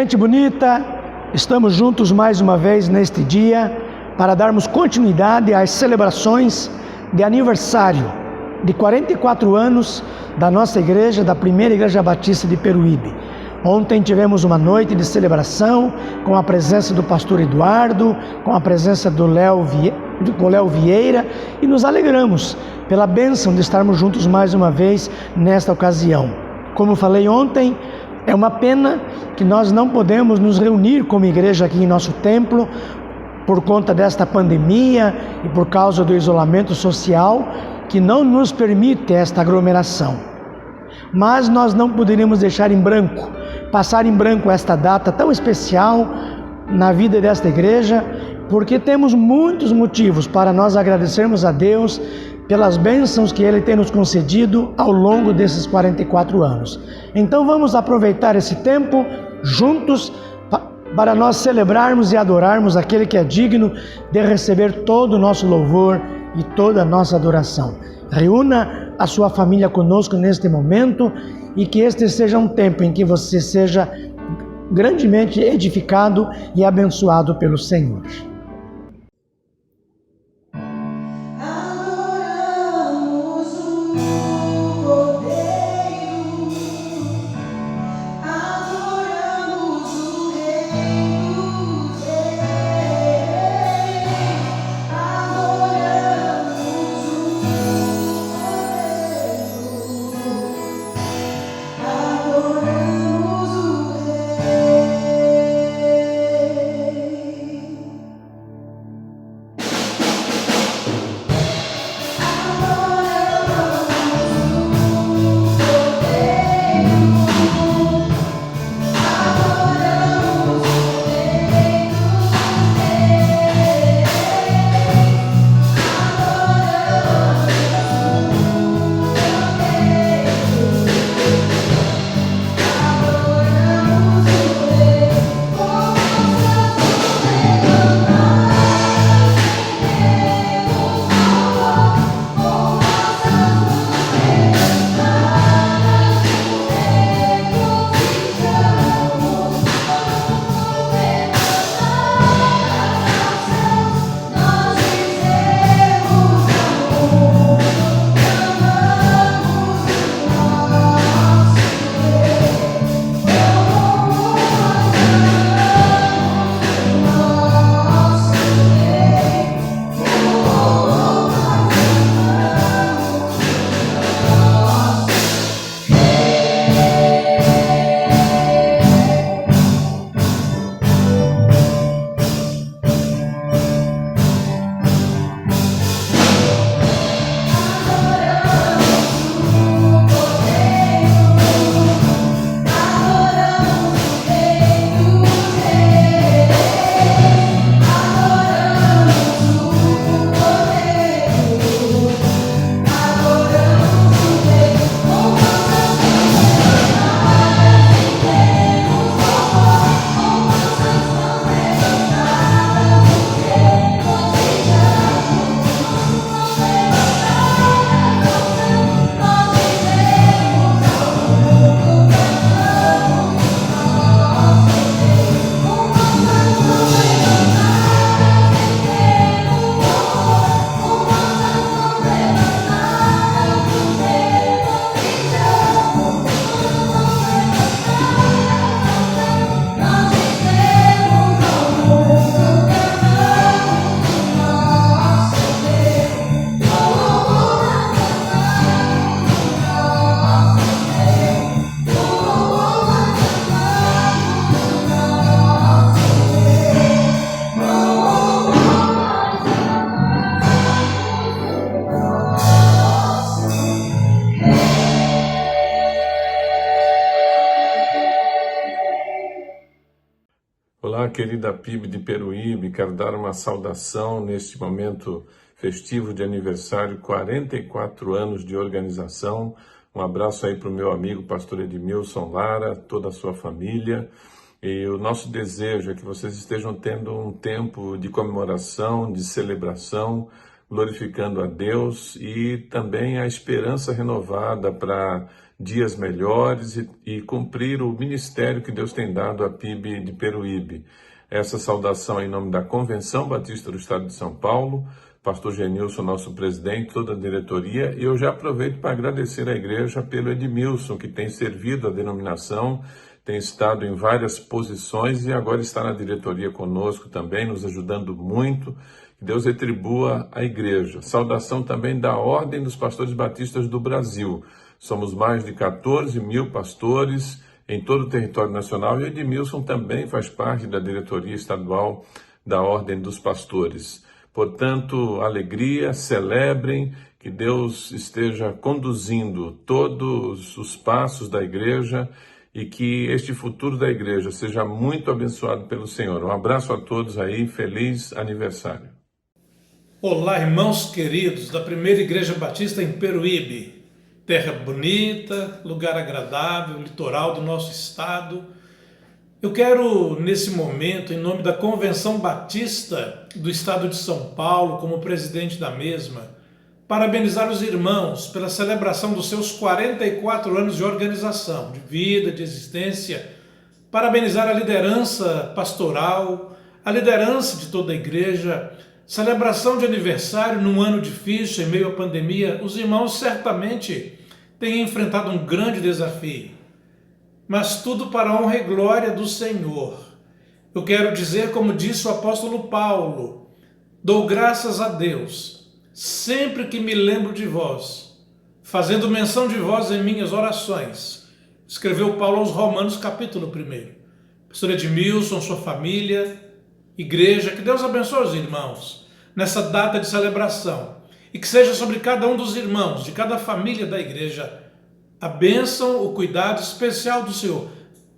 Gente bonita, estamos juntos mais uma vez neste dia para darmos continuidade às celebrações de aniversário de 44 anos da nossa igreja, da primeira Igreja Batista de Peruíbe. Ontem tivemos uma noite de celebração com a presença do pastor Eduardo, com a presença do Léo Vieira, e nos alegramos pela bênção de estarmos juntos mais uma vez nesta ocasião. Como falei ontem, é uma pena que nós não podemos nos reunir como igreja aqui em nosso templo por conta desta pandemia e por causa do isolamento social que não nos permite esta aglomeração. Mas nós não poderíamos passar em branco esta data tão especial na vida desta igreja, porque temos muitos motivos para nós agradecermos a Deus pelas bênçãos que Ele tem nos concedido ao longo desses 44 anos. Então vamos aproveitar esse tempo juntos para nós celebrarmos e adorarmos aquele que é digno de receber todo o nosso louvor e toda a nossa adoração. Reúna a sua família conosco neste momento e que este seja um tempo em que você seja grandemente edificado e abençoado pelo Senhor. Olá, querida PIB de Peruíbe, quero dar uma saudação neste momento festivo de aniversário, 44 anos de organização. Um abraço aí para o meu amigo pastor Edmilson Lara, toda a sua família. E o nosso desejo é que vocês estejam tendo um tempo de comemoração, de celebração, glorificando a Deus e também a esperança renovada para dias melhores e cumprir o ministério que Deus tem dado à PIB de Peruíbe. Essa saudação em nome da Convenção Batista do Estado de São Paulo, pastor Genilson, nosso presidente, toda a diretoria, e eu já aproveito para agradecer à igreja pelo Edmilson, que tem servido a denominação, tem estado em várias posições e agora está na diretoria conosco também, nos ajudando muito. Que Deus retribua a igreja. Saudação também da Ordem dos Pastores Batistas do Brasil. Somos mais de 14 mil pastores em todo o território nacional e Edmilson também faz parte da diretoria estadual da Ordem dos Pastores. Portanto, alegria, celebrem, que Deus esteja conduzindo todos os passos da igreja e que este futuro da igreja seja muito abençoado pelo Senhor. Um abraço a todos aí, feliz aniversário. Olá, irmãos queridos da Primeira Igreja Batista em Peruíbe. Terra bonita, lugar agradável, litoral do nosso estado. Eu quero, nesse momento, em nome da Convenção Batista do Estado de São Paulo, como presidente da mesma, parabenizar os irmãos pela celebração dos seus 44 anos de organização, de vida, de existência, parabenizar a liderança pastoral, a liderança de toda a igreja, celebração de aniversário num ano difícil, em meio à pandemia. Os irmãos certamente têm enfrentado um grande desafio, mas tudo para a honra e glória do Senhor. Eu quero dizer, como disse o apóstolo Paulo, dou graças a Deus, sempre que me lembro de vós, fazendo menção de vós em minhas orações. Escreveu Paulo aos Romanos, capítulo 1. Pastor Edmilson, sua família, igreja, que Deus abençoe os irmãos nessa data de celebração e que seja sobre cada um dos irmãos, de cada família da igreja, a bênção, o cuidado especial do Senhor.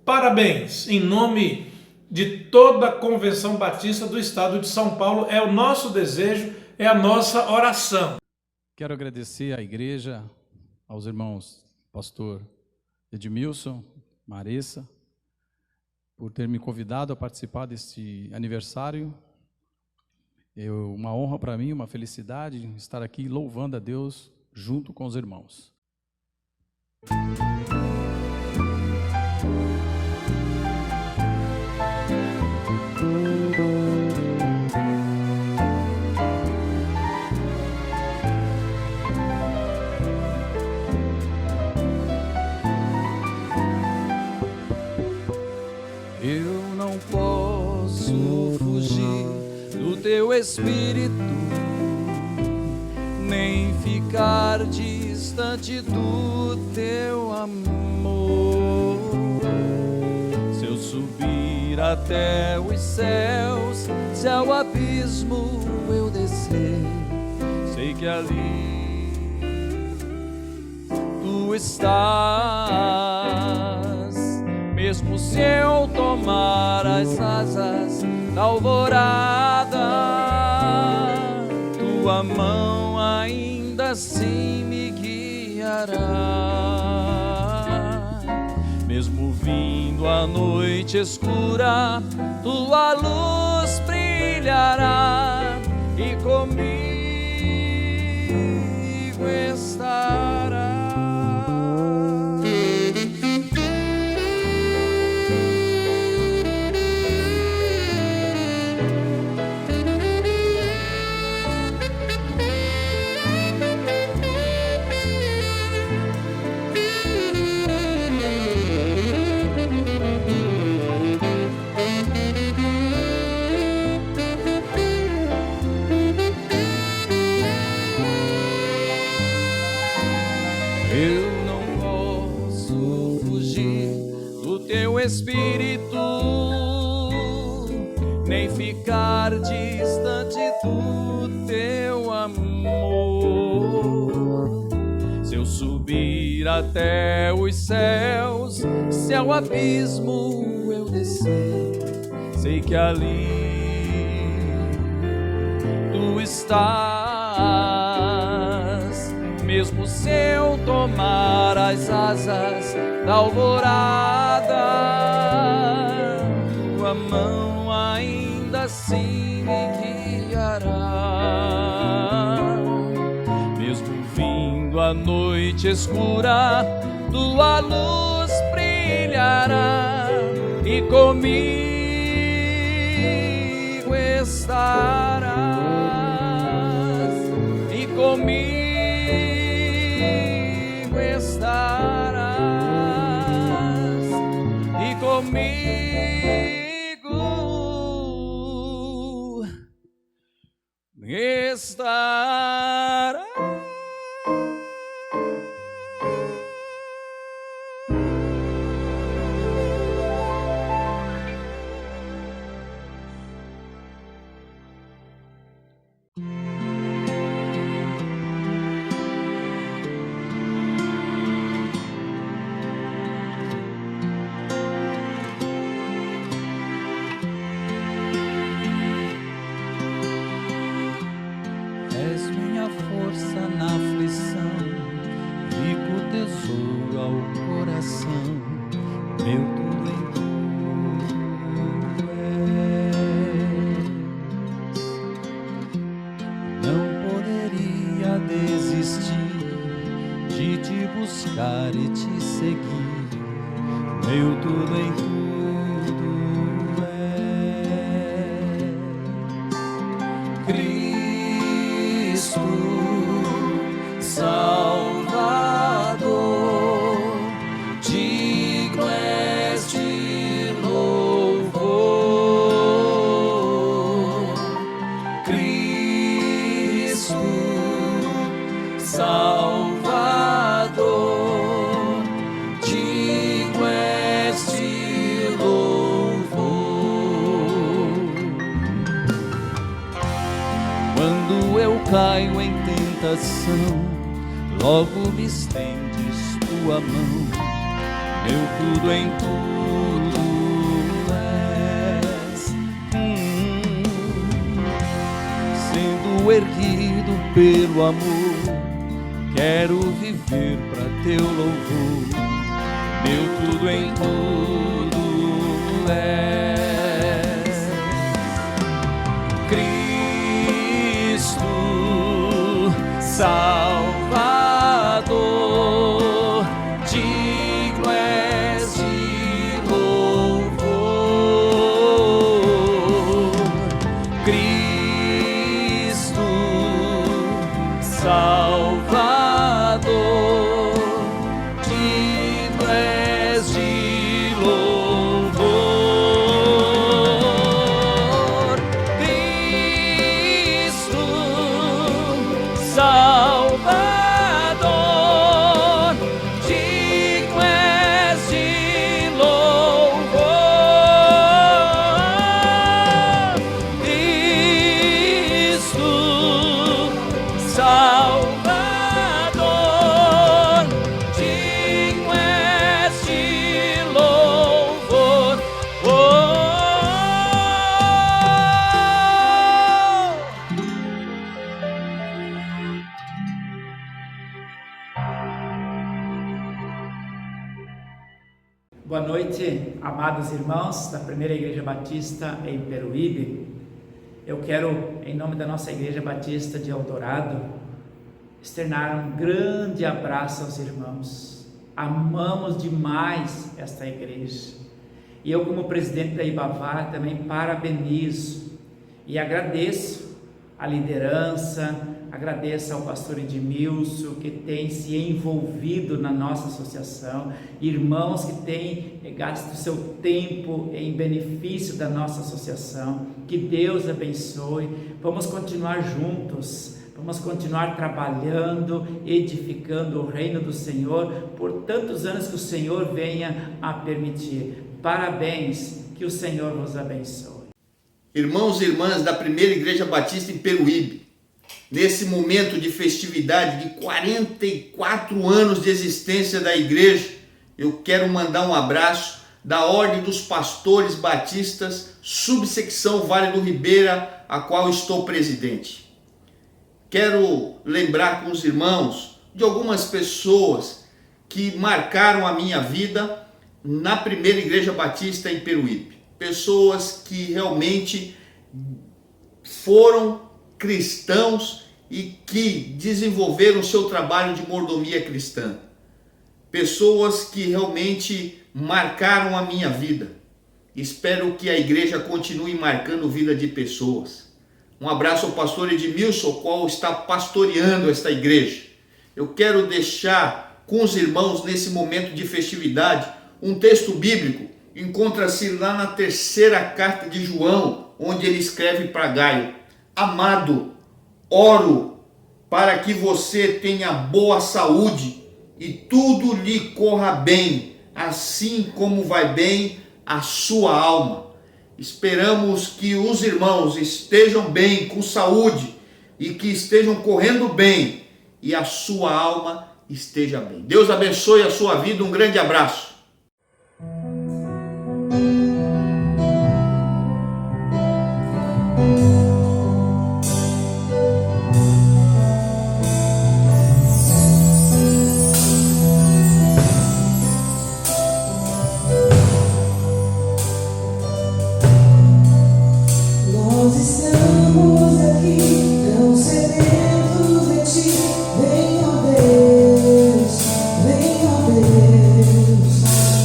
Parabéns, em nome de toda a Convenção Batista do Estado de São Paulo, é o nosso desejo, é a nossa oração. Quero agradecer à igreja, aos irmãos pastor Edmilson, Marissa, por ter me convidado a participar deste aniversário. É uma honra para mim, uma felicidade estar aqui louvando a Deus junto com os irmãos. Eu não posso fugir do teu espírito, nem ficar distante do teu amor. Se eu subir até os céus, se ao abismo eu descer, sei que ali tu estás. Mesmo se eu tomar as asas da alvorada, tua mão ainda assim me guiará. Mesmo vindo a noite escura, tua luz brilhará e comigo estará. Eu não posso fugir do teu espírito, nem ficar distante do teu amor. Se eu subir até os céus, se ao abismo eu descer, sei que ali tu estás, mesmo se eu tomar as asas da alvorada, tua mão ainda assim me guiará. Mesmo vindo a noite escura, tua luz brilhará e comigo estarás, e comigo estarás, e comigo estarás. És minha força na aflição, rico tesouro ao coração, meu tudo em tu és. Não poderia desistir de te buscar e te seguir, meu tudo em tu és. Salvador, digno és de louvor. Cristo, Salvador, digno és de louvor. Quando eu caio em tentação, logo me estendes tua mão, meu tudo em tudo és. Sendo erguido pelo amor, quero viver pra teu louvor, meu tudo em tudo és. Cristo, Salvador, digno és de louvor. Cristo, Salvador, digno és de louvor. Cristo, Salvador, digno és de louvor. Cristo, Salvador, digno és de louvor. Boa noite, amados irmãos da Primeira Igreja Batista em Peruíbe. Eu quero, em nome da nossa Igreja Batista de Eldorado, externar um grande abraço aos irmãos. Amamos demais esta igreja. E eu, como presidente da Ibavá, também parabenizo e agradeço a liderança, agradeço ao pastor Edmilson, que tem se envolvido na nossa associação, irmãos que têm gasto seu tempo em benefício da nossa associação. Que Deus abençoe. Vamos continuar juntos, vamos continuar trabalhando, edificando o reino do Senhor por tantos anos que o Senhor venha a permitir. Parabéns, que o Senhor nos abençoe. Irmãos e irmãs da Primeira Igreja Batista em Peruíbe, nesse momento de festividade de 44 anos de existência da igreja, eu quero mandar um abraço da Ordem dos Pastores Batistas, subsecção Vale do Ribeira, a qual estou presidente. Quero lembrar com os irmãos de algumas pessoas que marcaram a minha vida na primeira Igreja Batista em Peruíbe. Pessoas que realmente foram cristãos e que desenvolveram o seu trabalho de mordomia cristã. Pessoas que realmente marcaram a minha vida. Espero que a igreja continue marcando a vida de pessoas. Um abraço ao pastor Edmilson, o qual está pastoreando esta igreja. Eu quero deixar com os irmãos, nesse momento de festividade, um texto bíblico. Encontra-se lá na 3ª carta de João, onde ele escreve para Gaio: amado, oro para que você tenha boa saúde e tudo lhe corra bem, assim como vai bem a sua alma. Esperamos que os irmãos estejam bem, com saúde, e que estejam correndo bem, e a sua alma esteja bem. Deus abençoe a sua vida, um grande abraço.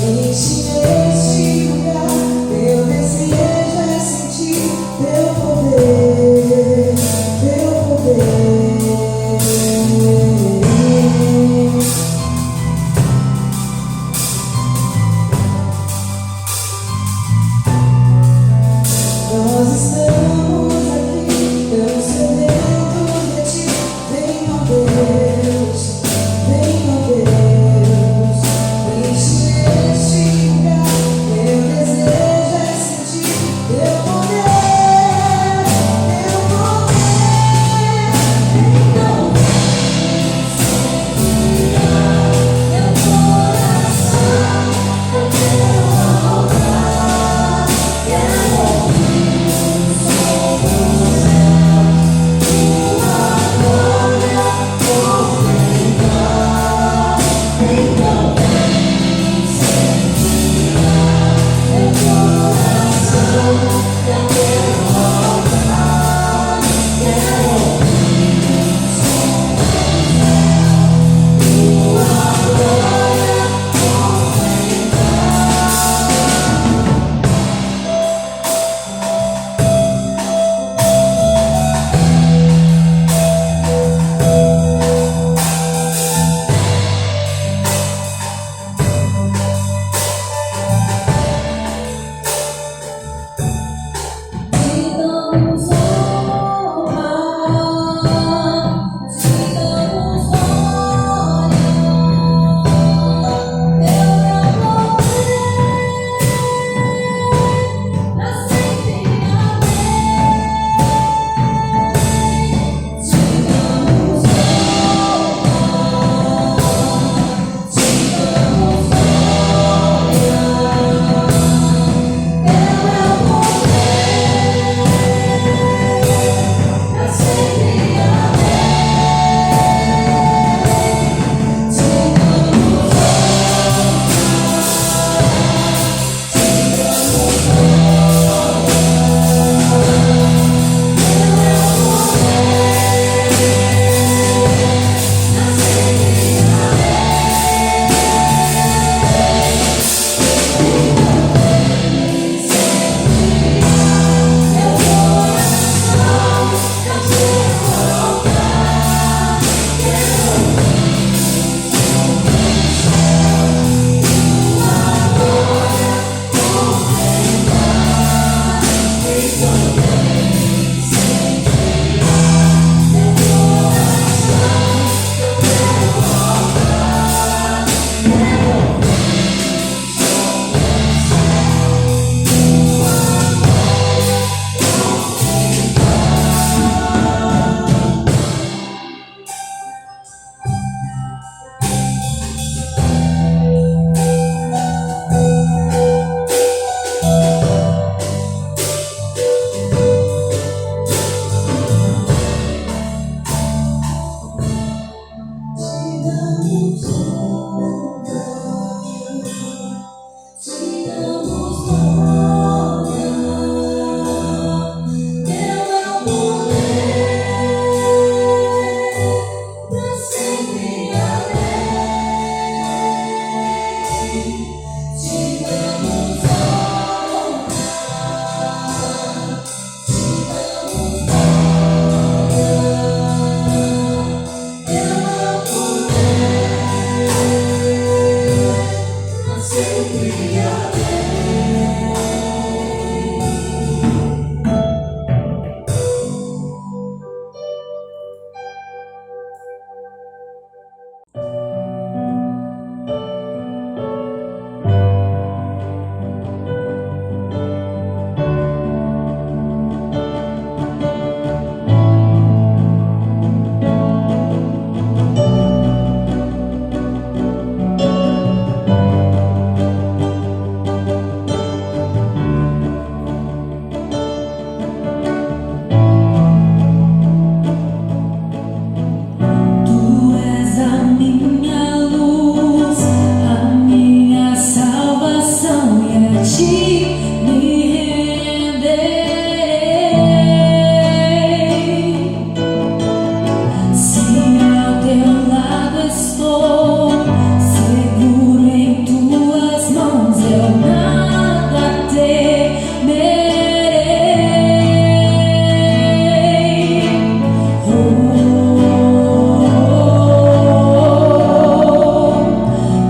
Enche este lugar.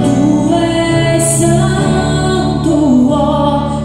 Tu és santo, ó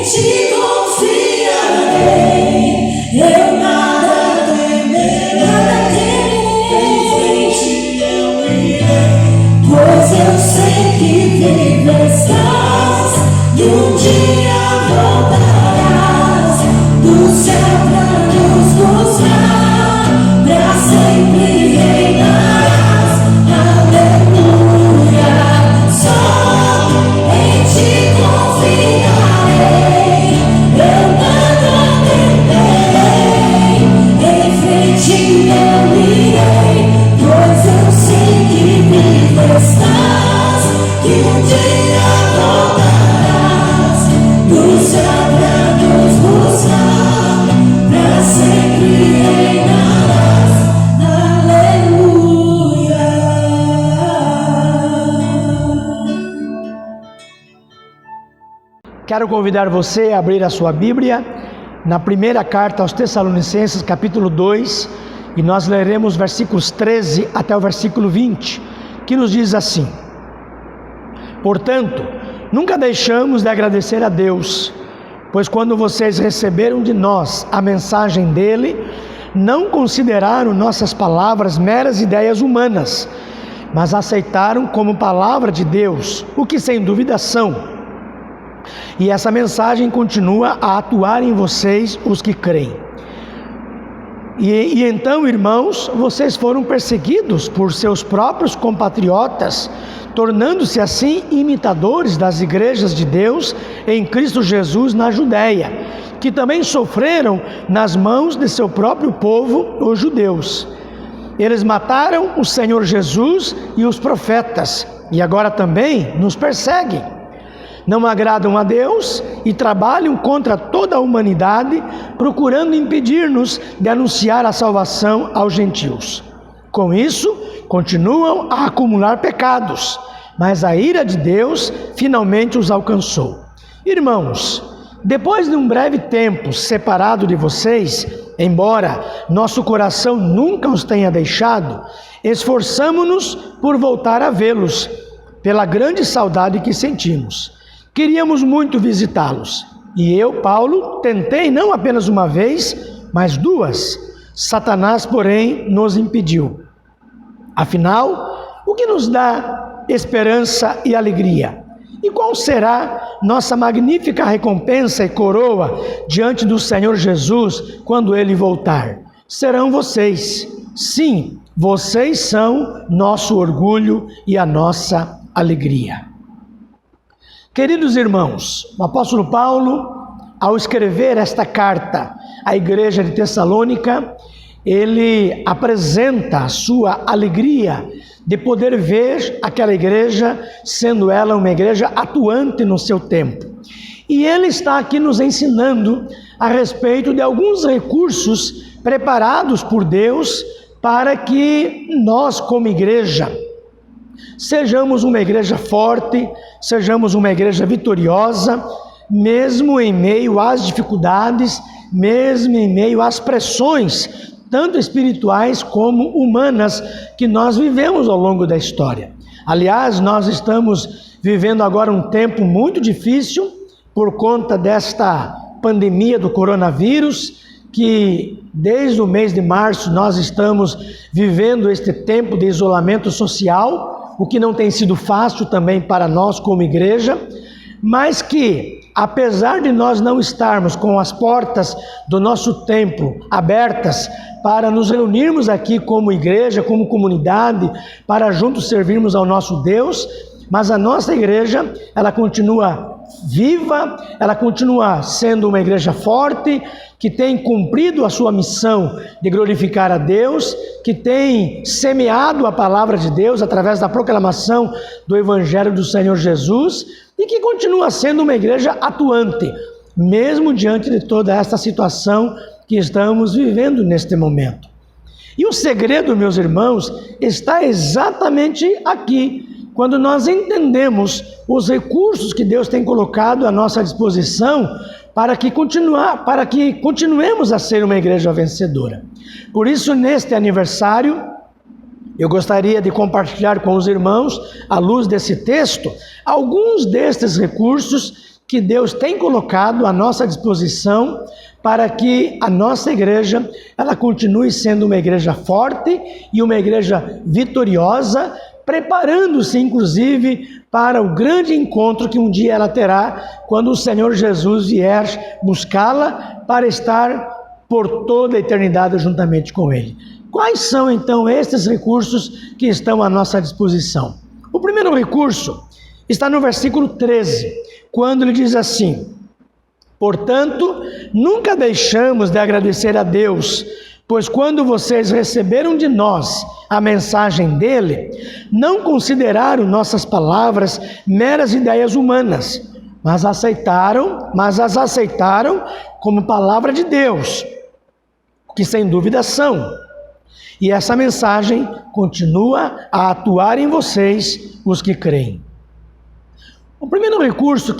ti confiarei, eu nada temerei, em frente eu irei, pois eu sei que vivo estás, e um dia voltarás, do céu pra nos buscar, pra sempre reinarás, aleluia. Só em ti confiarei, eu nada temerei, em frente eu irei, pois eu sei que vivo estás, que um dia voltarás, do céu pra nos buscar, pra sempre reinarás, aleluia. Quero convidar você a abrir a sua Bíblia na primeira carta aos Tessalonicenses, capítulo 2, e nós leremos versículos 13 até o versículo 20, que nos diz assim: portanto, nunca deixamos de agradecer a Deus, pois quando vocês receberam de nós a mensagem dele, não consideraram nossas palavras meras ideias humanas, mas aceitaram como palavra de Deus, o que sem dúvida são. E essa mensagem continua a atuar em vocês, os que creem. E então, irmãos, vocês foram perseguidos por seus próprios compatriotas, tornando-se assim imitadores das igrejas de Deus em Cristo Jesus na Judéia, que também sofreram nas mãos de seu próprio povo, os judeus. Eles mataram o Senhor Jesus e os profetas, e agora também nos perseguem. Não agradam a Deus e trabalham contra toda a humanidade, procurando impedir-nos de anunciar a salvação aos gentios. Com isso, continuam a acumular pecados, mas a ira de Deus finalmente os alcançou. Irmãos, depois de um breve tempo separado de vocês, embora nosso coração nunca os tenha deixado, esforçamo-nos por voltar a vê-los, pela grande saudade que sentimos. Queríamos muito visitá-los, e eu, Paulo, tentei não apenas uma vez, mas duas. Satanás, porém, nos impediu. Afinal, o que nos dá esperança e alegria? E qual será nossa magnífica recompensa e coroa diante do Senhor Jesus quando Ele voltar? Serão vocês. Sim, vocês são nosso orgulho e a nossa alegria. Queridos irmãos, o apóstolo Paulo, ao escrever esta carta à igreja de Tessalônica, ele apresenta a sua alegria de poder ver aquela igreja, sendo ela uma igreja atuante no seu tempo. E ele está aqui nos ensinando a respeito de alguns recursos preparados por Deus para que nós, como igreja, sejamos uma igreja forte, sejamos uma igreja vitoriosa, mesmo em meio às dificuldades, mesmo em meio às pressões, tanto espirituais como humanas, que nós vivemos ao longo da história. Aliás, nós estamos vivendo agora um tempo muito difícil por conta desta pandemia do coronavírus, que desde o mês de março nós estamos vivendo este tempo de isolamento social, o que não tem sido fácil também para nós como igreja, mas que, apesar de nós não estarmos com as portas do nosso templo abertas para nos reunirmos aqui como igreja, como comunidade, para juntos servirmos ao nosso Deus, mas a nossa igreja, ela continua viva, ela continua sendo uma igreja forte, que tem cumprido a sua missão de glorificar a Deus, que tem semeado a palavra de Deus através da proclamação do Evangelho do Senhor Jesus, e que continua sendo uma igreja atuante, mesmo diante de toda esta situação que estamos vivendo neste momento. E o segredo, meus irmãos, está exatamente aqui, quando nós entendemos os recursos que Deus tem colocado à nossa disposição para que continuemos a ser uma igreja vencedora. Por isso, neste aniversário, eu gostaria de compartilhar com os irmãos, à luz desse texto, alguns destes recursos que Deus tem colocado à nossa disposição para que a nossa igreja ela continue sendo uma igreja forte e uma igreja vitoriosa, preparando-se inclusive para o grande encontro que um dia ela terá quando o Senhor Jesus vier buscá-la para estar por toda a eternidade juntamente com Ele. Quais são então estes recursos que estão à nossa disposição? O primeiro recurso está no versículo 13, quando ele diz assim: portanto, nunca deixamos de agradecer a Deus, pois quando vocês receberam de nós a mensagem dele, não consideraram nossas palavras meras ideias humanas, mas as aceitaram como palavra de Deus, que sem dúvida são. E essa mensagem continua a atuar em vocês, os que creem. O primeiro recurso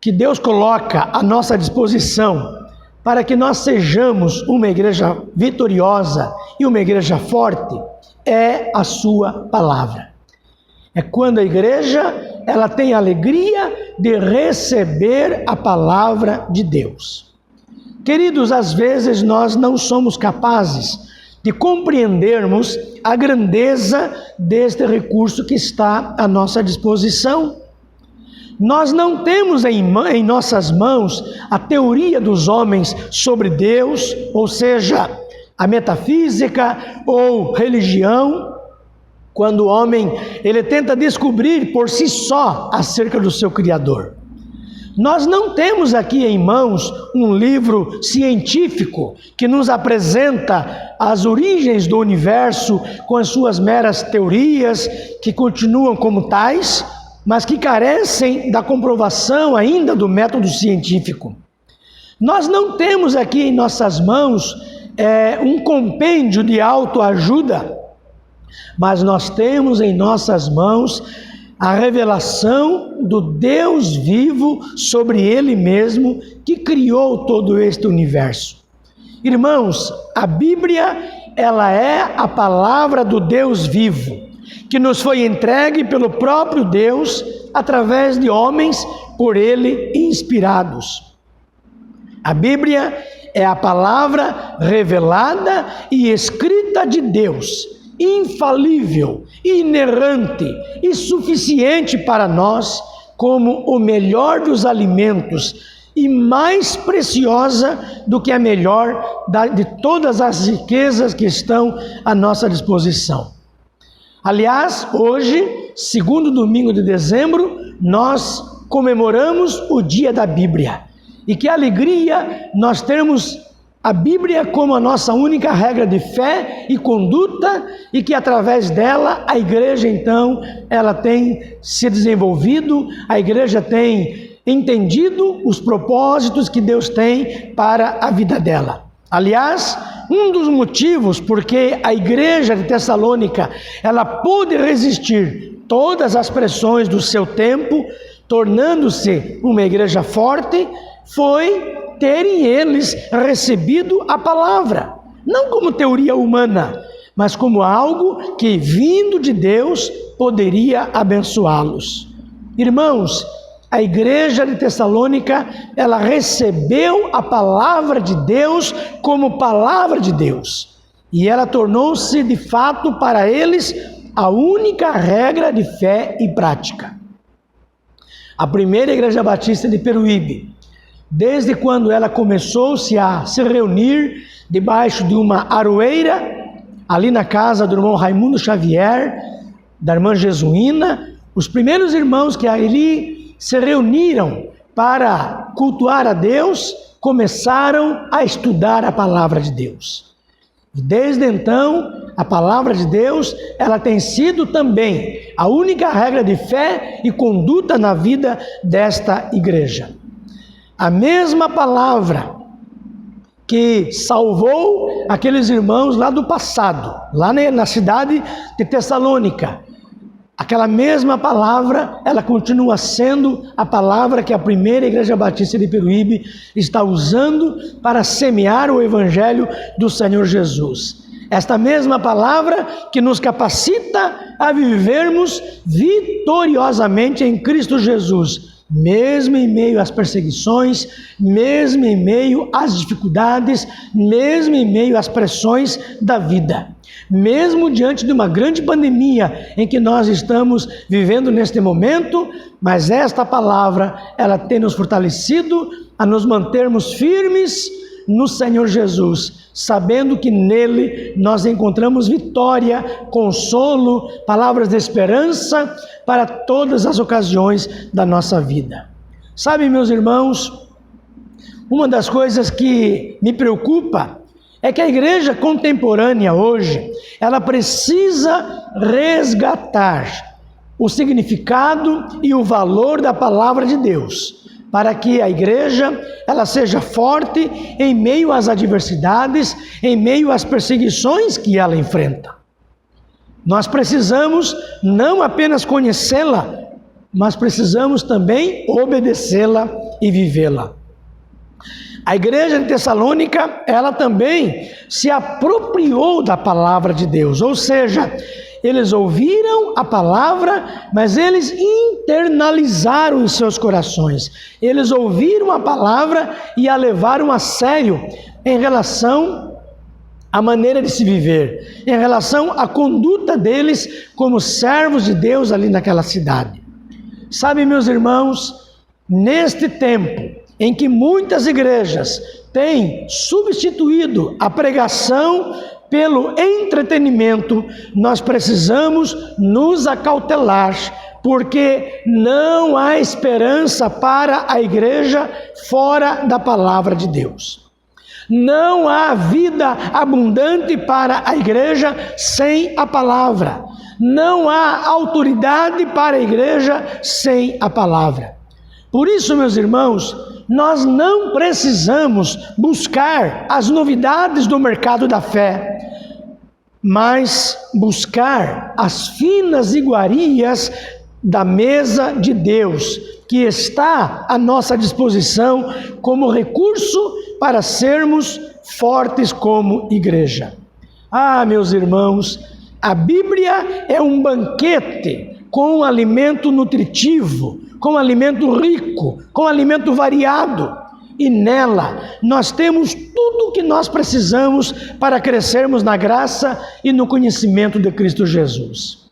que Deus coloca à nossa disposição para que nós sejamos uma igreja vitoriosa e uma igreja forte é a sua palavra. É quando a igreja ela tem a alegria de receber a palavra de Deus. Queridos, às vezes nós não somos capazes de compreendermos a grandeza deste recurso que está à nossa disposição. Nós não temos em nossas mãos a teoria dos homens sobre Deus, ou seja, a metafísica ou religião, quando o homem ele tenta descobrir por si só acerca do seu Criador. Nós não temos aqui em mãos um livro científico que nos apresenta as origens do universo com as suas meras teorias, que continuam como tais, mas que carecem da comprovação ainda do método científico. Nós não temos aqui em nossas mãos um compêndio de autoajuda, mas nós temos em nossas mãos a revelação do Deus vivo sobre Ele mesmo, que criou todo este universo. Irmãos, a Bíblia, ela é a palavra do Deus vivo, que nos foi entregue pelo próprio Deus, através de homens por Ele inspirados. A Bíblia é a palavra revelada e escrita de Deus, infalível, inerrante e suficiente para nós, como o melhor dos alimentos e mais preciosa do que a melhor de todas as riquezas que estão à nossa disposição. Aliás, hoje, segundo domingo de dezembro, nós comemoramos o Dia da Bíblia. E que alegria nós termos a Bíblia como a nossa única regra de fé e conduta, e que através dela a igreja então, ela tem se desenvolvido, a igreja tem entendido os propósitos que Deus tem para a vida dela. Aliás, um dos motivos porque a igreja de Tessalônica, ela pôde resistir todas as pressões do seu tempo, tornando-se uma igreja forte, foi terem eles recebido a palavra, não como teoria humana, mas como algo que, vindo de Deus, poderia abençoá-los. Irmãos, a igreja de Tessalônica, ela recebeu a palavra de Deus como palavra de Deus, e ela tornou-se, de fato, para eles, a única regra de fé e prática. A primeira igreja batista de Peruíbe, desde quando ela começou-se a se reunir debaixo de uma aroeira, ali na casa do irmão Raimundo Xavier, da irmã Jesuína, os primeiros irmãos que ali se reuniram para cultuar a Deus, começaram a estudar a palavra de Deus. E desde então, a palavra de Deus, ela tem sido também a única regra de fé e conduta na vida desta igreja. A mesma palavra que salvou aqueles irmãos lá do passado, lá na cidade de Tessalônica, aquela mesma palavra, ela continua sendo a palavra que a primeira igreja batista de Peruíbe está usando para semear o evangelho do Senhor Jesus. Esta mesma palavra que nos capacita a vivermos vitoriosamente em Cristo Jesus, mesmo em meio às perseguições, mesmo em meio às dificuldades, mesmo em meio às pressões da vida. Mesmo diante de uma grande pandemia em que nós estamos vivendo neste momento, mas esta palavra, ela tem nos fortalecido a nos mantermos firmes no Senhor Jesus, sabendo que nele nós encontramos vitória, consolo, palavras de esperança para todas as ocasiões da nossa vida. Sabe, meus irmãos, uma das coisas que me preocupa é que a igreja contemporânea hoje, ela precisa resgatar o significado e o valor da palavra de Deus, para que a igreja ela seja forte em meio às adversidades, em meio às perseguições que ela enfrenta. Nós precisamos não apenas conhecê-la, mas precisamos também obedecê-la e vivê-la. A igreja de Tessalônica, ela também se apropriou da palavra de Deus, ou seja, eles ouviram a palavra, mas eles internalizaram em seus corações. Eles ouviram a palavra e a levaram a sério em relação à maneira de se viver, em relação à conduta deles como servos de Deus ali naquela cidade. Sabe, meus irmãos, neste tempo em que muitas igrejas têm substituído a pregação pelo entretenimento, nós precisamos nos acautelar, porque não há esperança para a igreja fora da palavra de Deus. Não há vida abundante para a igreja sem a palavra. Não há autoridade para a igreja sem a palavra. Por isso, meus irmãos, nós não precisamos buscar as novidades do mercado da fé, mas buscar as finas iguarias da mesa de Deus, que está à nossa disposição como recurso para sermos fortes como igreja. Ah, meus irmãos, a Bíblia é um banquete com alimento nutritivo, com alimento rico, com alimento variado. E nela nós temos tudo o que nós precisamos para crescermos na graça e no conhecimento de Cristo Jesus.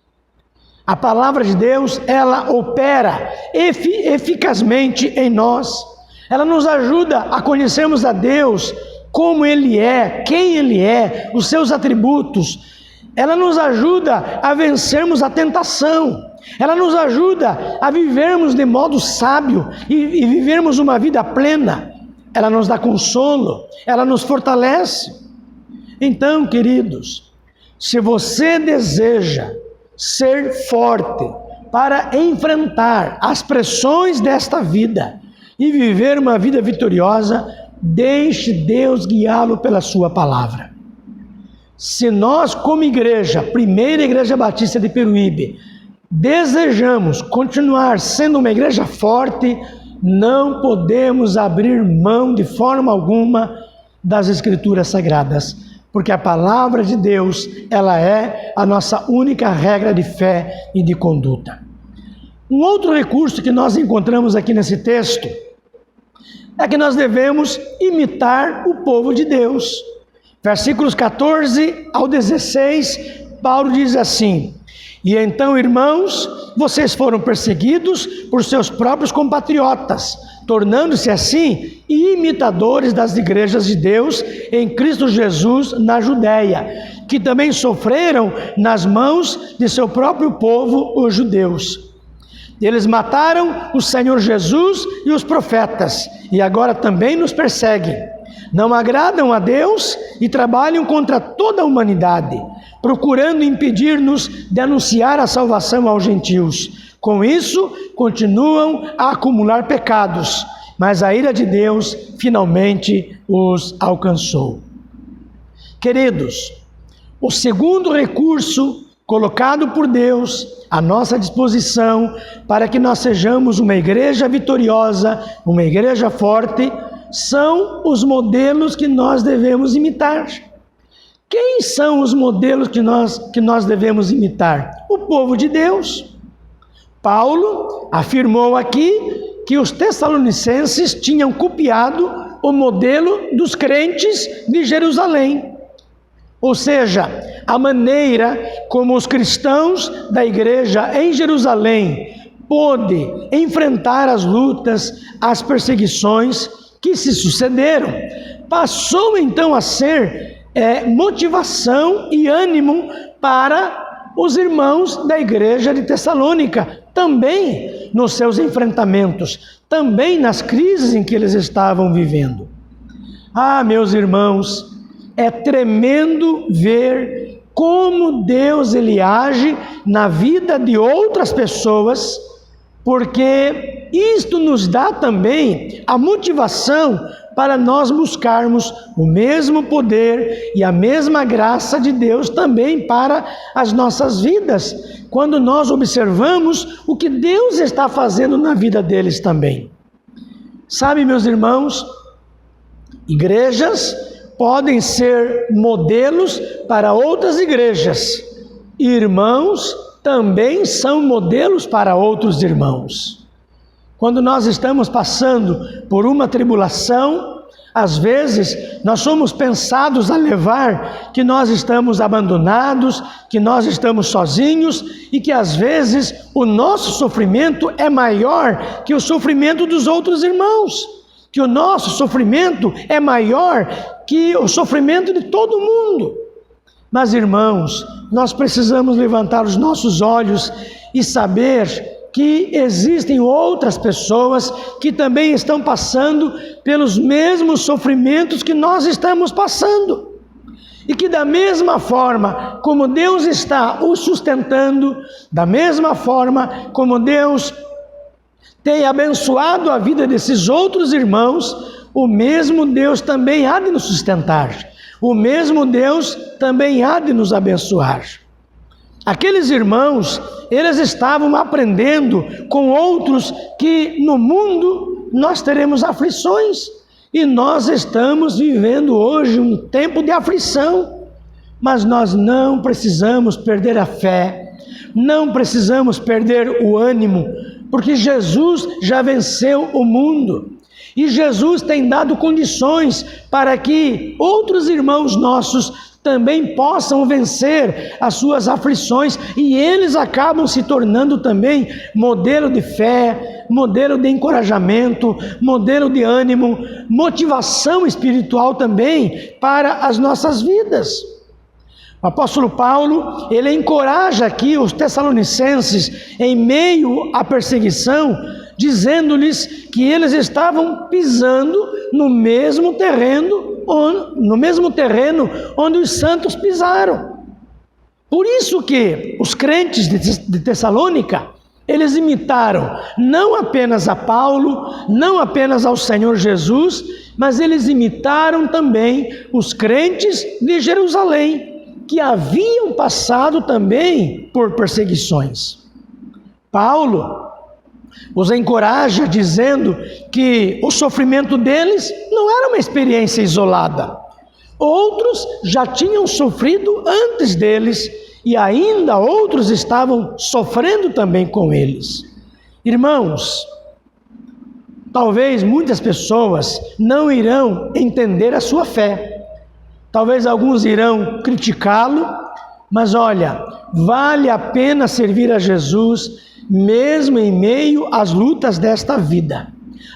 A palavra de Deus, ela opera eficazmente em nós. Ela nos ajuda a conhecermos a Deus, como Ele é, quem Ele é, os seus atributos. Ela nos ajuda a vencermos a tentação. Ela nos ajuda a vivermos de modo sábio e vivermos uma vida plena. Ela nos dá consolo, ela nos fortalece. Então, queridos, se você deseja ser forte para enfrentar as pressões desta vida e viver uma vida vitoriosa, deixe Deus guiá-lo pela sua palavra. Se nós, como igreja, Primeira Igreja Batista de Peruíbe, desejamos continuar sendo uma igreja forte, não podemos abrir mão de forma alguma das Escrituras Sagradas, porque a palavra de Deus, ela é a nossa única regra de fé e de conduta. Um outro recurso que nós encontramos aqui nesse texto é que nós devemos imitar o povo de Deus. Versículos 14 ao 16, Paulo diz assim: E então, irmãos, vocês foram perseguidos por seus próprios compatriotas, tornando-se assim imitadores das igrejas de Deus em Cristo Jesus na Judéia, que também sofreram nas mãos de seu próprio povo, os judeus. Eles mataram o Senhor Jesus e os profetas, e agora também nos perseguem. Não agradam a Deus e trabalham contra toda a humanidade, procurando impedir-nos de anunciar a salvação aos gentios. Com isso, continuam a acumular pecados, mas a ira de Deus finalmente os alcançou. Queridos, o segundo recurso colocado por Deus à nossa disposição para que nós sejamos uma igreja vitoriosa, uma igreja forte, são os modelos que nós devemos imitar. Quem são os modelos que nós devemos imitar? O povo de Deus. Paulo afirmou aqui que os tessalonicenses tinham copiado o modelo dos crentes de Jerusalém. Ou seja, a maneira como os cristãos da igreja em Jerusalém pôde enfrentar as lutas, as perseguições que se sucederam, passou então a ser motivação e ânimo para os irmãos da igreja de Tessalônica, também nos seus enfrentamentos, também nas crises em que eles estavam vivendo. Ah, meus irmãos, é tremendo ver como Deus ele age na vida de outras pessoas, porque isto nos dá também a motivação para nós buscarmos o mesmo poder e a mesma graça de Deus também para as nossas vidas, quando nós observamos o que Deus está fazendo na vida deles também. Sabe, meus irmãos, igrejas podem ser modelos para outras igrejas. Irmãos também são modelos para outros irmãos. Quando nós estamos passando por uma tribulação, às vezes nós somos pensados a levar que nós estamos abandonados, que nós estamos sozinhos e que às vezes o nosso sofrimento é maior que o sofrimento dos outros irmãos, que o nosso sofrimento é maior que o sofrimento de todo mundo. Mas, irmãos, nós precisamos levantar os nossos olhos e saber que existem outras pessoas que também estão passando pelos mesmos sofrimentos que nós estamos passando. E que da mesma forma como Deus está os sustentando, da mesma forma como Deus tem abençoado a vida desses outros irmãos, o mesmo Deus também há de nos sustentar. O mesmo Deus também há de nos abençoar. Aqueles irmãos, eles estavam aprendendo com outros que no mundo nós teremos aflições. E nós estamos vivendo hoje um tempo de aflição. Mas nós não precisamos perder a fé, não precisamos perder o ânimo, porque Jesus já venceu o mundo. E Jesus tem dado condições para que outros irmãos nossos também possam vencer as suas aflições, e eles acabam se tornando também modelo de fé, modelo de encorajamento, modelo de ânimo, motivação espiritual também para as nossas vidas. O apóstolo Paulo, ele encoraja aqui os tessalonicenses em meio à perseguição, dizendo-lhes que eles estavam pisando no mesmo terreno onde os santos pisaram. Por isso que os crentes de Tessalônica, eles imitaram não apenas a Paulo, não apenas ao Senhor Jesus, mas eles imitaram também os crentes de Jerusalém, que haviam passado também por perseguições. Paulo os encoraja dizendo que o sofrimento deles não era uma experiência isolada. Outros já tinham sofrido antes deles e ainda outros estavam sofrendo também com eles. Irmãos, talvez muitas pessoas não irão entender a sua fé. Talvez alguns irão criticá-lo, mas olha, vale a pena servir a Jesus mesmo em meio às lutas desta vida.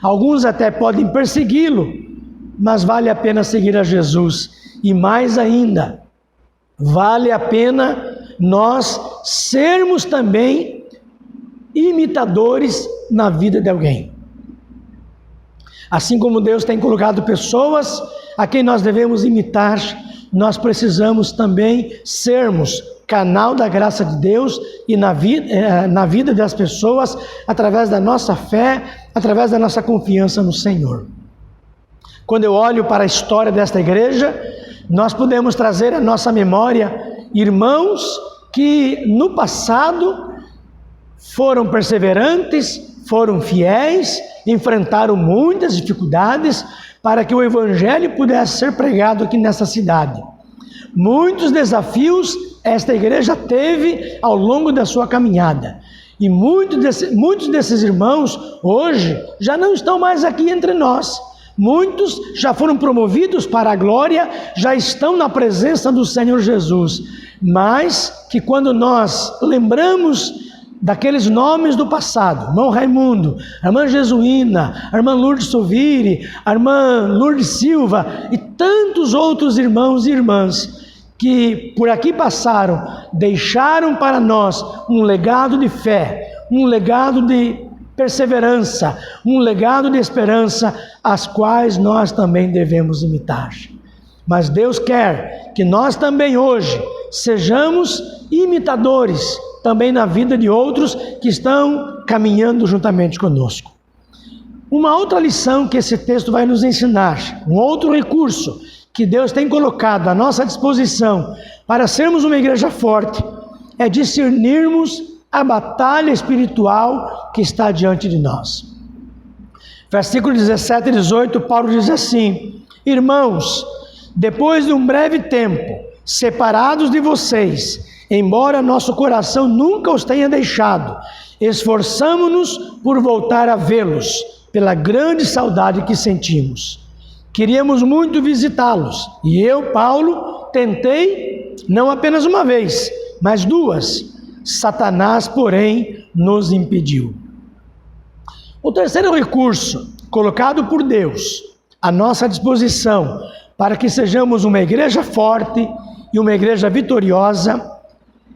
Alguns até podem persegui-lo, mas vale a pena seguir a Jesus. E mais ainda, vale a pena nós sermos também imitadores na vida de alguém. Assim como Deus tem colocado pessoas a quem nós devemos imitar, nós precisamos também sermos canal da graça de Deus e na vida das pessoas, através da nossa fé, através da nossa confiança no Senhor. Quando eu olho para a história desta igreja, nós podemos trazer à nossa memória irmãos que no passado foram perseverantes, foram fiéis, enfrentaram muitas dificuldades para que o Evangelho pudesse ser pregado aqui nessa cidade. Muitos desafios esta igreja teve ao longo da sua caminhada. E muitos desses irmãos hoje já não estão mais aqui entre nós. Muitos já foram promovidos para a glória, já estão na presença do Senhor Jesus. Mas que quando nós lembramos daqueles nomes do passado, irmão Raimundo, a irmã Jesuína, a irmã Lourdes Sovire, a irmã Lourdes Silva e tantos outros irmãos e irmãs que por aqui passaram, deixaram para nós um legado de fé, um legado de perseverança, um legado de esperança, as quais nós também devemos imitar. Mas Deus quer que nós também hoje sejamos imitadores também na vida de outros que estão caminhando juntamente conosco. Uma outra lição que esse texto vai nos ensinar, um outro recurso que Deus tem colocado à nossa disposição para sermos uma igreja forte, é discernirmos a batalha espiritual que está diante de nós. Versículo 17 e 18, Paulo diz assim: irmãos, depois de um breve tempo, separados de vocês, embora nosso coração nunca os tenha deixado, esforçamo-nos por voltar a vê-los, pela grande saudade que sentimos. Queríamos muito visitá-los, e eu, Paulo, tentei não apenas uma vez, mas duas. Satanás, porém, nos impediu. O terceiro recurso colocado por Deus à nossa disposição para que sejamos uma igreja forte e uma igreja vitoriosa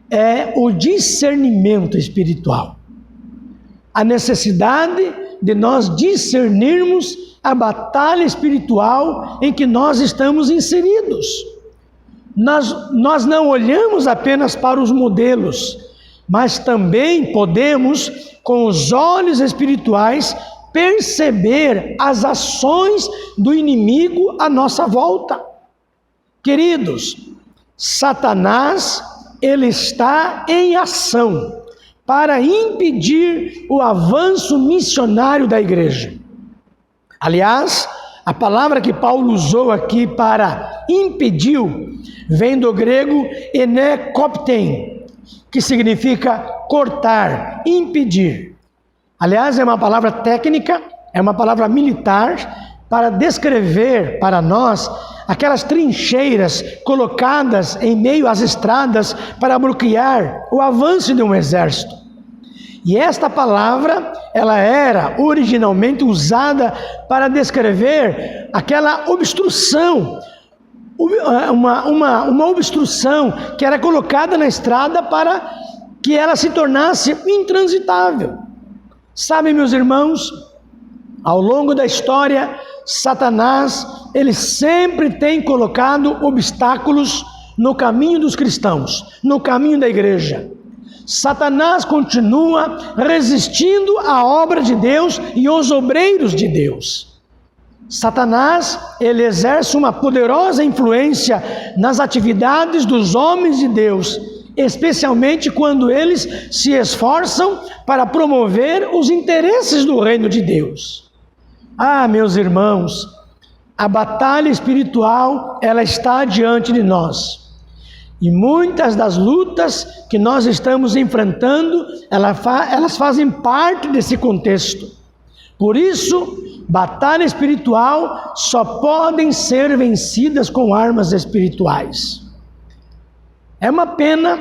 é o discernimento espiritual. A necessidade de nós discernirmos a batalha espiritual em que nós estamos inseridos. Nós não olhamos apenas para os modelos, mas também podemos, com os olhos espirituais, perceber as ações do inimigo à nossa volta. Queridos, Satanás, ele está em ação para impedir o avanço missionário da igreja. Aliás, a palavra que Paulo usou aqui para impediu vem do grego enekopten, que significa cortar, impedir. Aliás, é uma palavra técnica, é uma palavra militar para descrever para nós aquelas trincheiras colocadas em meio às estradas para bloquear o avanço de um exército. E esta palavra, ela era originalmente usada para descrever aquela obstrução, uma obstrução que era colocada na estrada para que ela se tornasse intransitável. Sabe, meus irmãos, ao longo da história, Satanás, ele sempre tem colocado obstáculos no caminho dos cristãos, no caminho da igreja. Satanás continua resistindo à obra de Deus e aos obreiros de Deus. Satanás, ele exerce uma poderosa influência nas atividades dos homens de Deus, especialmente quando eles se esforçam para promover os interesses do reino de Deus. Ah, meus irmãos, a batalha espiritual, ela está diante de nós. E muitas das lutas que nós estamos enfrentando, elas fazem parte desse contexto. Por isso, batalha espiritual só podem ser vencidas com armas espirituais. É uma pena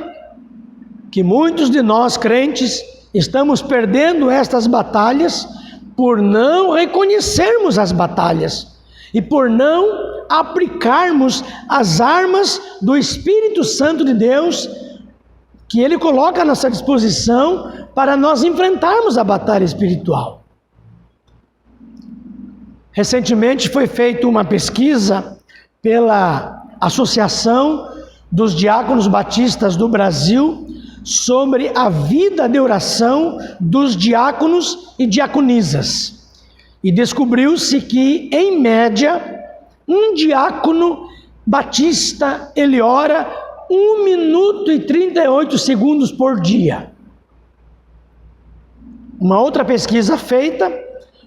que muitos de nós crentes estamos perdendo estas batalhas por não reconhecermos as batalhas e por não aplicarmos as armas do Espírito Santo de Deus que Ele coloca à nossa disposição para nós enfrentarmos a batalha espiritual. Recentemente foi feita uma pesquisa pela Associação dos Diáconos Batistas do Brasil sobre a vida de oração dos diáconos e diaconisas. E descobriu-se que, em média, um diácono batista, ele ora 1 minuto e 38 segundos por dia. Uma outra pesquisa feita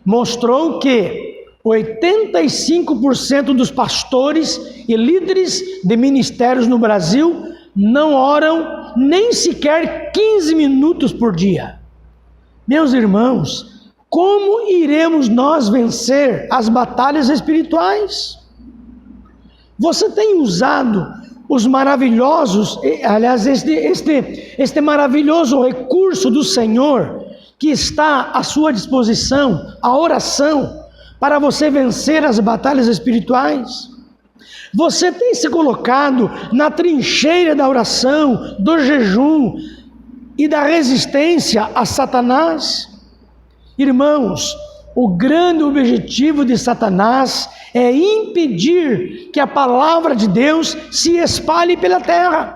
mostrou que 85% dos pastores e líderes de ministérios no Brasil não oram nem sequer 15 minutos por dia. Meus irmãos, como iremos nós vencer as batalhas espirituais? Você tem usado os maravilhosos, aliás, este maravilhoso recurso do Senhor que está à sua disposição, a oração, para você vencer as batalhas espirituais? Você tem se colocado na trincheira da oração, do jejum e da resistência a Satanás? Irmãos, o grande objetivo de Satanás é impedir que a palavra de Deus se espalhe pela terra.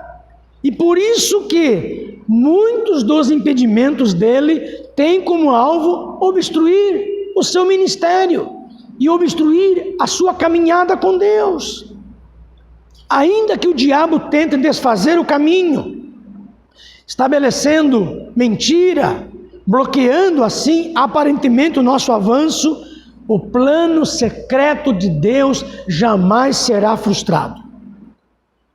E por isso que muitos dos impedimentos dele têm como alvo obstruir o seu ministério e obstruir a sua caminhada com Deus. Ainda que o diabo tente desfazer o caminho, estabelecendo mentira, bloqueando assim aparentemente o nosso avanço, o plano secreto de Deus jamais será frustrado.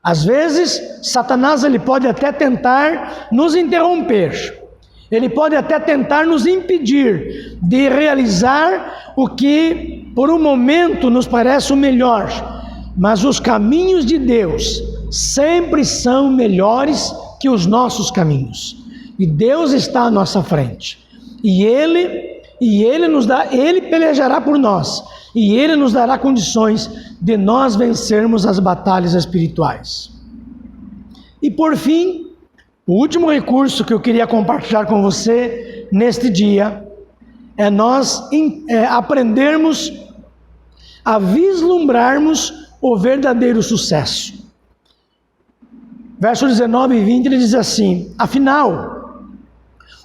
Às vezes, Satanás ele pode até tentar nos interromper, ele pode até tentar nos impedir de realizar o que por um momento nos parece o melhor, mas os caminhos de Deus sempre são melhores que os nossos caminhos. E Deus está à nossa frente. E Ele nos dá, Ele pelejará por nós. E Ele nos dará condições de nós vencermos as batalhas espirituais. E por fim, o último recurso que eu queria compartilhar com você neste dia é nós aprendermos a vislumbrarmos o verdadeiro sucesso. Versos 19 e 20 ele diz assim: afinal,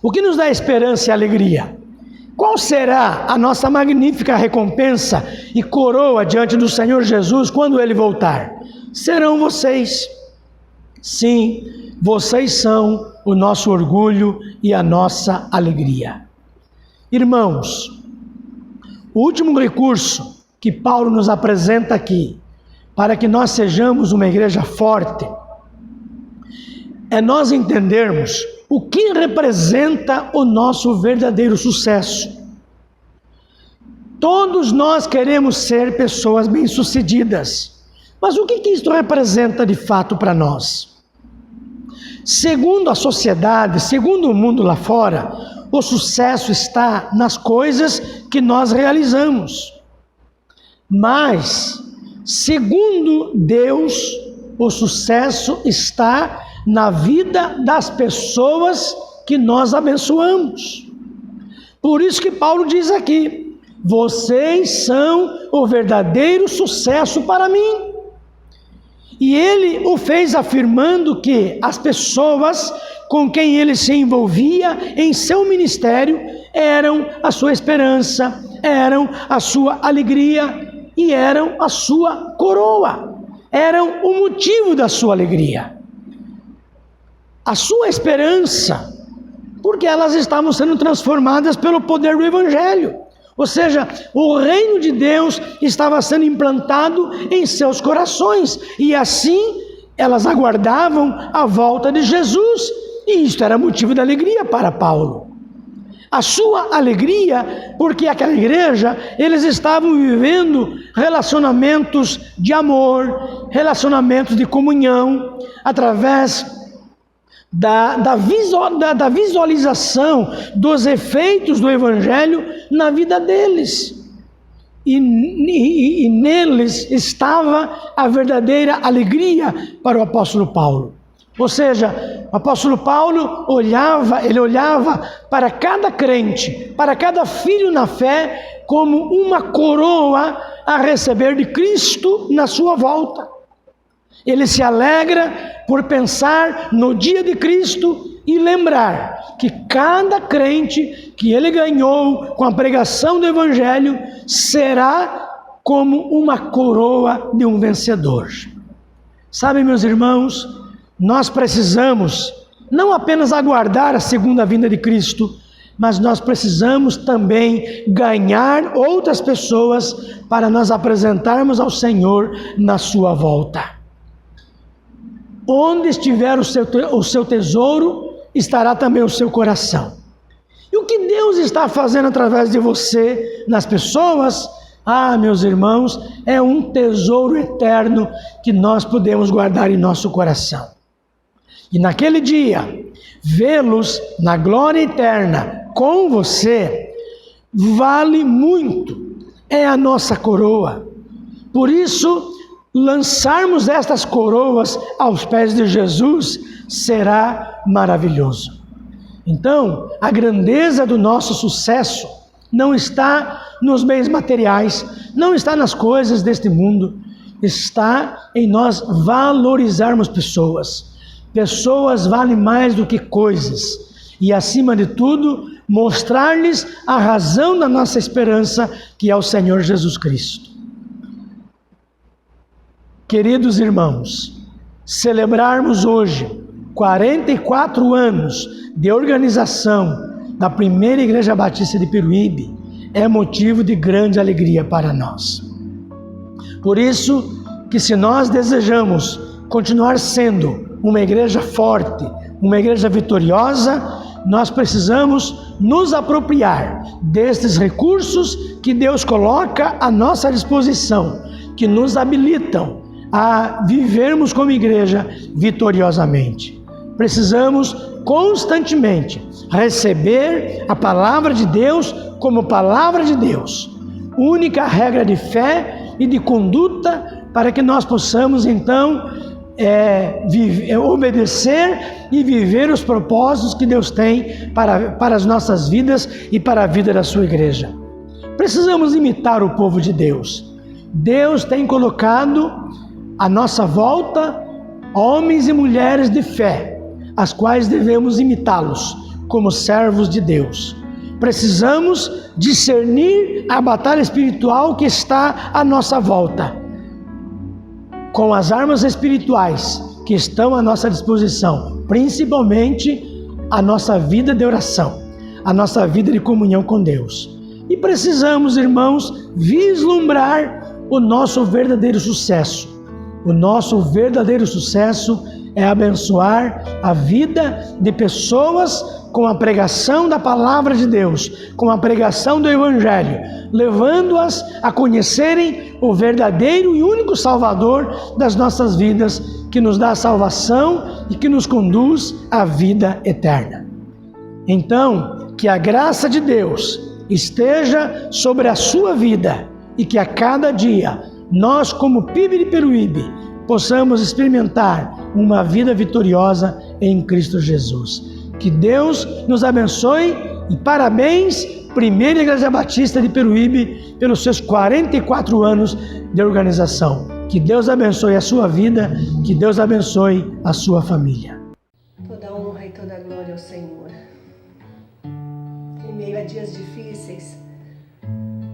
o que nos dá esperança e alegria? Qual será a nossa magnífica recompensa e coroa diante do Senhor Jesus quando Ele voltar? Serão vocês. Sim, vocês são o nosso orgulho e a nossa alegria. Irmãos, o último recurso que Paulo nos apresenta aqui, para que nós sejamos uma igreja forte, é nós entendermos o que representa o nosso verdadeiro sucesso. Todos nós queremos ser pessoas bem-sucedidas, mas o que isto representa de fato para nós? Segundo a sociedade, segundo o mundo lá fora, o sucesso está nas coisas que nós realizamos. Mas, segundo Deus, o sucesso está na vida das pessoas que nós abençoamos. Por isso que Paulo diz aqui: vocês são o verdadeiro sucesso para mim. E ele o fez afirmando que as pessoas com quem ele se envolvia em seu ministério eram a sua esperança, eram a sua alegria e eram a sua coroa, eram o motivo da sua alegria. A sua esperança, porque elas estavam sendo transformadas pelo poder do Evangelho. Ou seja, o reino de Deus estava sendo implantado em seus corações. E assim, elas aguardavam a volta de Jesus. E isto era motivo de alegria para Paulo. A sua alegria, porque aquela igreja, eles estavam vivendo relacionamentos de amor, relacionamentos de comunhão, através da visualização dos efeitos do Evangelho na vida deles. E neles estava a verdadeira alegria para o apóstolo Paulo. Ou seja, o apóstolo Paulo olhava para cada crente, para cada filho na fé, como uma coroa a receber de Cristo na sua volta. Ele se alegra por pensar no dia de Cristo e lembrar que cada crente que ele ganhou com a pregação do Evangelho será como uma coroa de um vencedor. Sabe, meus irmãos, nós precisamos não apenas aguardar a segunda vinda de Cristo, mas nós precisamos também ganhar outras pessoas para nós apresentarmos ao Senhor na sua volta. Onde estiver o seu tesouro, estará também o seu coração. E o que Deus está fazendo através de você nas pessoas, meus irmãos, é um tesouro eterno que nós podemos guardar em nosso coração. E naquele dia, vê-los na glória eterna com você, vale muito, é a nossa coroa. Por isso, lançarmos estas coroas aos pés de Jesus será maravilhoso. Então, a grandeza do nosso sucesso não está nos bens materiais, não está nas coisas deste mundo, está em nós valorizarmos pessoas. Pessoas valem mais do que coisas. E, acima de tudo, mostrar-lhes a razão da nossa esperança, que é o Senhor Jesus Cristo. Queridos irmãos, celebrarmos hoje 44 anos de organização da Primeira Igreja Batista de Peruíbe é motivo de grande alegria para nós. Por isso que, se nós desejamos continuar sendo uma igreja forte, uma igreja vitoriosa, nós precisamos nos apropriar destes recursos que Deus coloca à nossa disposição, que nos habilitam a vivermos como igreja vitoriosamente. Precisamos constantemente receber a palavra de Deus como palavra de Deus, única regra de fé e de conduta para que nós possamos então obedecer e viver os propósitos que Deus tem para as nossas vidas e para a vida da sua igreja. Precisamos imitar o povo de Deus. Deus tem colocado à nossa volta homens e mulheres de fé, as quais devemos imitá-los como servos de Deus. Precisamos discernir a batalha espiritual que está à nossa volta, com as armas espirituais que estão à nossa disposição, principalmente a nossa vida de oração, a nossa vida de comunhão com Deus. E precisamos, irmãos, vislumbrar o nosso verdadeiro sucesso. O nosso verdadeiro sucesso é abençoar a vida de pessoas com a pregação da palavra de Deus, com a pregação do Evangelho, levando-as a conhecerem o verdadeiro e único Salvador das nossas vidas, que nos dá a salvação e que nos conduz à vida eterna. Então, que a graça de Deus esteja sobre a sua vida e que a cada dia nós, como PIB de Peruíbe, possamos experimentar uma vida vitoriosa em Cristo Jesus. Que Deus nos abençoe e parabéns, Primeira Igreja Batista de Peruíbe, pelos seus 44 anos de organização. Que Deus abençoe a sua vida, que Deus abençoe a sua família. Toda honra e toda glória ao Senhor. Em meio a dias difíceis,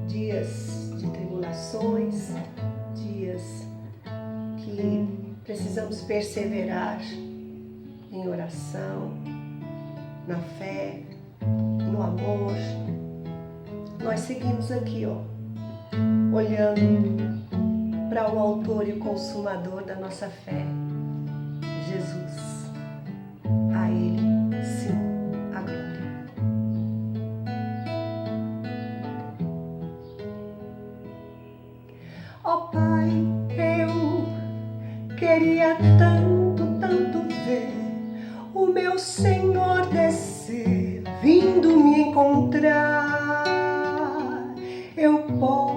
dias de tribulações, dias que precisamos perseverar em oração, na fé, no amor. Nós seguimos aqui, olhando para o autor e o consumador da nossa fé, Jesus. A Ele, sim, a glória. Ó Pai, eu queria tanto, tanto ver o meu Senhor descer, vindo me encontrar. Eu posso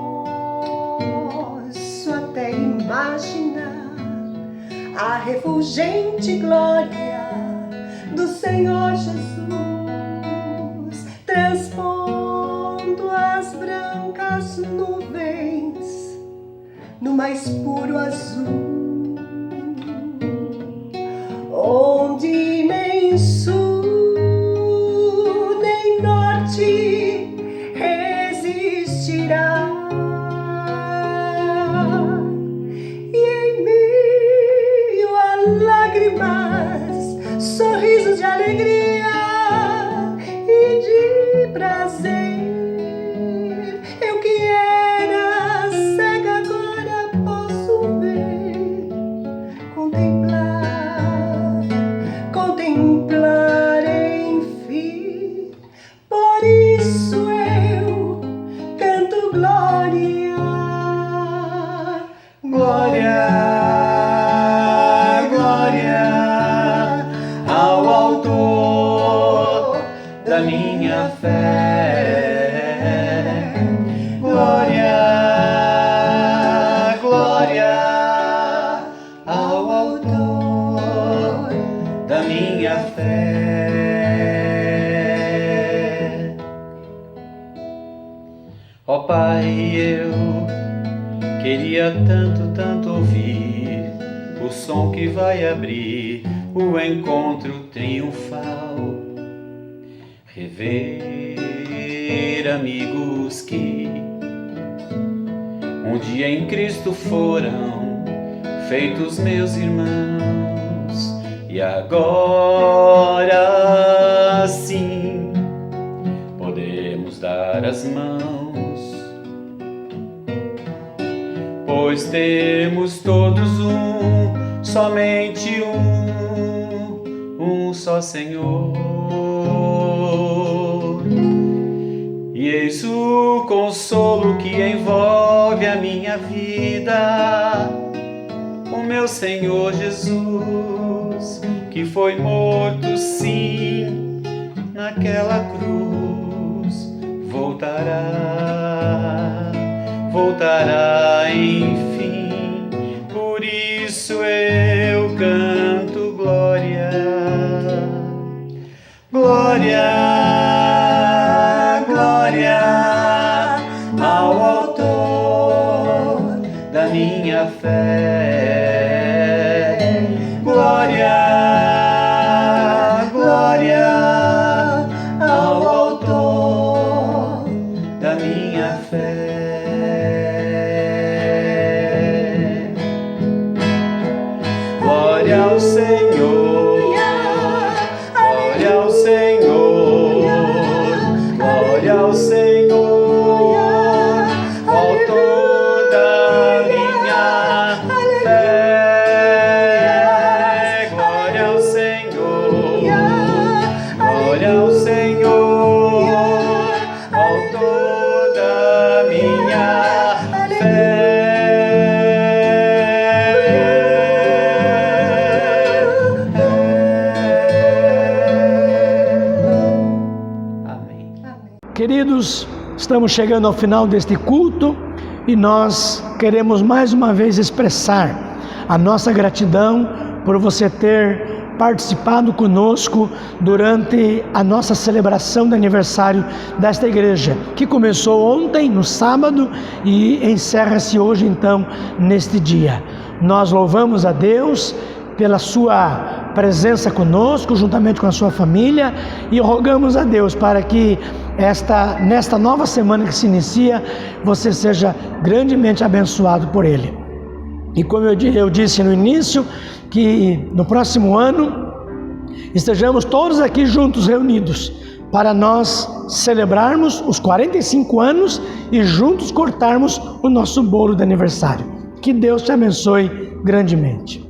até imaginar a refulgente glória do Senhor Jesus, transpondo as brancas nuvens no mais puro azul, onde nem sul nem norte resistirá. E em meio a lágrimas, sorrisos de alegria e de prazer, eu que era cega agora posso ver glória, glória ao autor da minha fé. Glória, glória ao autor da minha fé. Ó Pai, eu queria tanto ouvir o som que vai abrir o encontro triunfal. Rever amigos que um dia em Cristo foram feitos meus irmãos, e agora sim podemos dar as mãos, pois temos todos somente um só Senhor. E eis o consolo que envolve a minha vida, o meu Senhor Jesus, que foi morto sim naquela cruz, voltará enfim. Por isso eu canto glória, glória, glória ao autor da minha fé. Glória, glória ao autor da minha fé. Glória ao Senhor, glória ao Senhor, glória ao Senhor, autor da minha fé. Glória ao Senhor, glória ao Senhor, autor da minha fé. Amém. Queridos, estamos chegando ao final deste culto e nós queremos mais uma vez expressar a nossa gratidão por você ter participado conosco durante a nossa celebração de aniversário desta igreja, que começou ontem, no sábado, e encerra-se hoje, então, neste dia. Nós louvamos a Deus pela sua presença conosco, juntamente com a sua família, e rogamos a Deus para que nesta nova semana que se inicia, você seja grandemente abençoado por Ele. E como eu disse no início, que no próximo ano estejamos todos aqui juntos, reunidos, para nós celebrarmos os 45 anos e juntos cortarmos o nosso bolo de aniversário. Que Deus te abençoe grandemente.